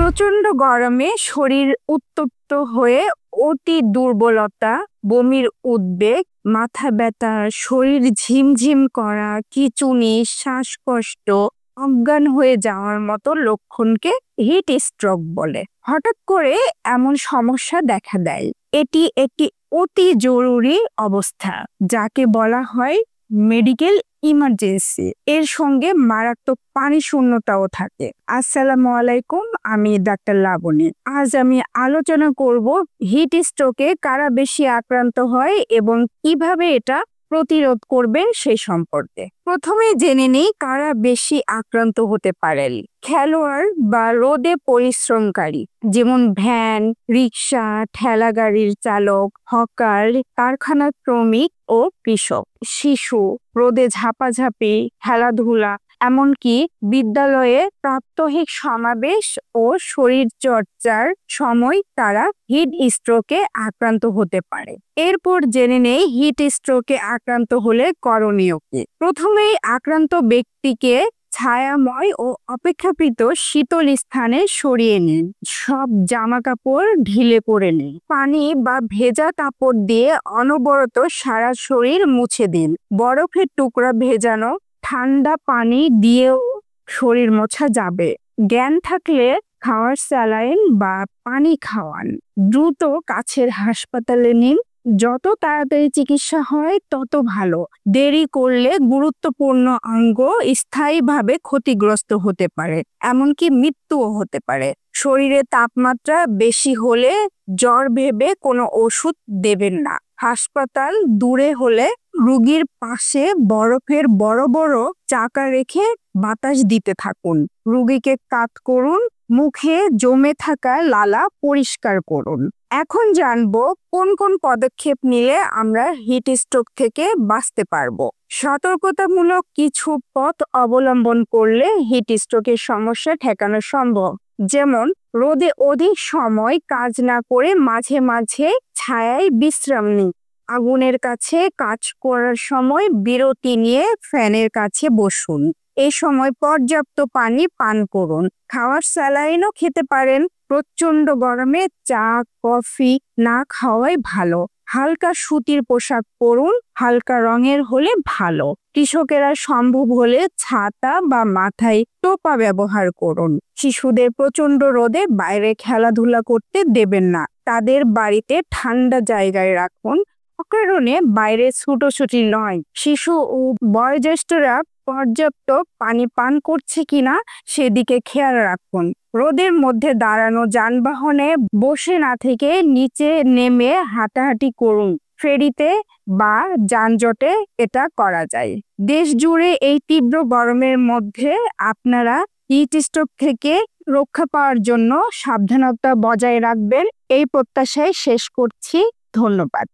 প্রচন্ড গরমে শরীর উত্তপ্ত হয়ে অতি দুর্বলতা, বমির উদ্বেগ, মাথা ব্যথা, শরীর ঝিমঝিম করা, খিঁচুনি, শ্বাসকষ্ট, অজ্ঞান হয়ে যাওয়ার মতো লক্ষণকে হিট স্ট্রোক বলে। হঠাৎ করে এমন সমস্যা দেখা দেয়। এটি একটি অতি জরুরি অবস্থা যাকে বলা হয় মেডিকেল ইমার্জেন্সি। এর সঙ্গে মারাত্মক পানি শূন্যতাও থাকে। আসসালামু আলাইকুম, আমি ডাক্তার লাবণী। আজ আমি আলোচনা করব হিট স্ট্রোকে কারা বেশি আক্রান্ত হয় এবং কিভাবে এটা প্রতিরোধ করবেন সেই সম্পর্কে। প্রথমে জেনে নেই কারা বেশি আক্রান্ত হতে পারেন। খেলোয়াড় বা রোদে পরিশ্রমকারী, যেমন ভ্যান, রিক্সা, ঠেলা গাড়ির চালক, হকার, কারখানার শ্রমিক ও কৃষক। শিশু, রোদে ঝাপাঝাপি, খেলাধুলা, এমনকি বিদ্যালয়ে প্রাত্যহিক সমাবেশ ও শরীর চর্চার সময় তারা হিট স্ট্রোকে আক্রান্ত হতে পারে। এরপর জেনে নেই হিট স্ট্রোকে আক্রান্ত হলে করণীয় কি। প্রথমেই আক্রান্ত ব্যক্তিকে ছায়াময় ও অপেক্ষাকৃত শীতল স্থানে সরিয়ে নিন। সব জামা কাপড় ঢিলে পরে নিন। পানি বা ভেজা কাপড় দিয়ে অনবরত সারা শরীর মুছে দিন। বরফের টুকরা ভেজানো ঠান্ডা পানি দিয়েও শরীর মোছা যাবে। জ্ঞান থাকলে খাওয়ার স্যালাইন বা পানি খাওয়ান। দ্রুত কাছের হাসপাতালে নিন। যত তাড়াতাড়ি চিকিৎসা হয় তত ভালো। দেরি করলে গুরুত্বপূর্ণ অঙ্গ স্থায়ীভাবে ক্ষতিগ্রস্ত হতে পারে, এমনকি মৃত্যুও হতে পারে। শরীরে তাপমাত্রা বেশি হলে জ্বর ভেবে কোনো ওষুধ দেবেন না। হাসপাতাল দূরে হলে রোগীর পাশে বরফের বড় বড় চাকা রেখে বাতাস দিতে থাকুন। রোগীকে কাত করুন। মুখে জমে থাকা লালা পরিষ্কার করুন। এখন জানবো কোন কোন পদক্ষেপ নিলে আমরা হিট স্ট্রোক থেকে বাঁচতে পারবো। সতর্কতামূলক কিছু পথ অবলম্বন করলে হিট স্ট্রোকের সমস্যা ঠেকানো সম্ভব। যেমন রোদে অধিক সময় কাজ না করে মাঝে মাঝে ছায়ায় বিশ্রাম নিন। আগুনের কাছে কাজ করার সময় বিরতি নিয়ে ফ্যানের কাছে বসুন। এই সময় পর্যাপ্ত পানি পান করুন। খাওয়ার স্যালাইনও খেতে পারেন। প্রচন্ড গরমে চা, কফি না খাওয়াই ভালো। হালকা সুতির পোশাক পরুন, হালকা রঙের হলে ভালো। কৃষকেরা সম্ভব হলে ছাতা বা মাথায় টোপা ব্যবহার করুন। শিশুদের প্রচন্ড রোদে বাইরে খেলাধুলা করতে দেবেন না। তাদের বাড়িতে ঠান্ডা জায়গায় রাখুন। অকারণে বাইরে ছুটোছুটি নয়। শিশু ও বয়োজ্যেষ্ঠরা পর্যাপ্ত পানি পান করছে কিনা সেদিকে খেয়াল রাখুন। রোদের মধ্যে দাঁড়ানো যানবাহনে বসে না থেকে নিচে নেমে হাঁটাহাঁটি করুন। ফেরিতে বা যানজটে এটা করা যায়। দেশ জুড়ে এই তীব্র গরমের মধ্যে আপনারা হিট স্ট্রোক থেকে রক্ষা পাওয়ার জন্য সাবধানতা বজায় রাখবেন, এই প্রত্যাশায় শেষ করছি। ধন্যবাদ।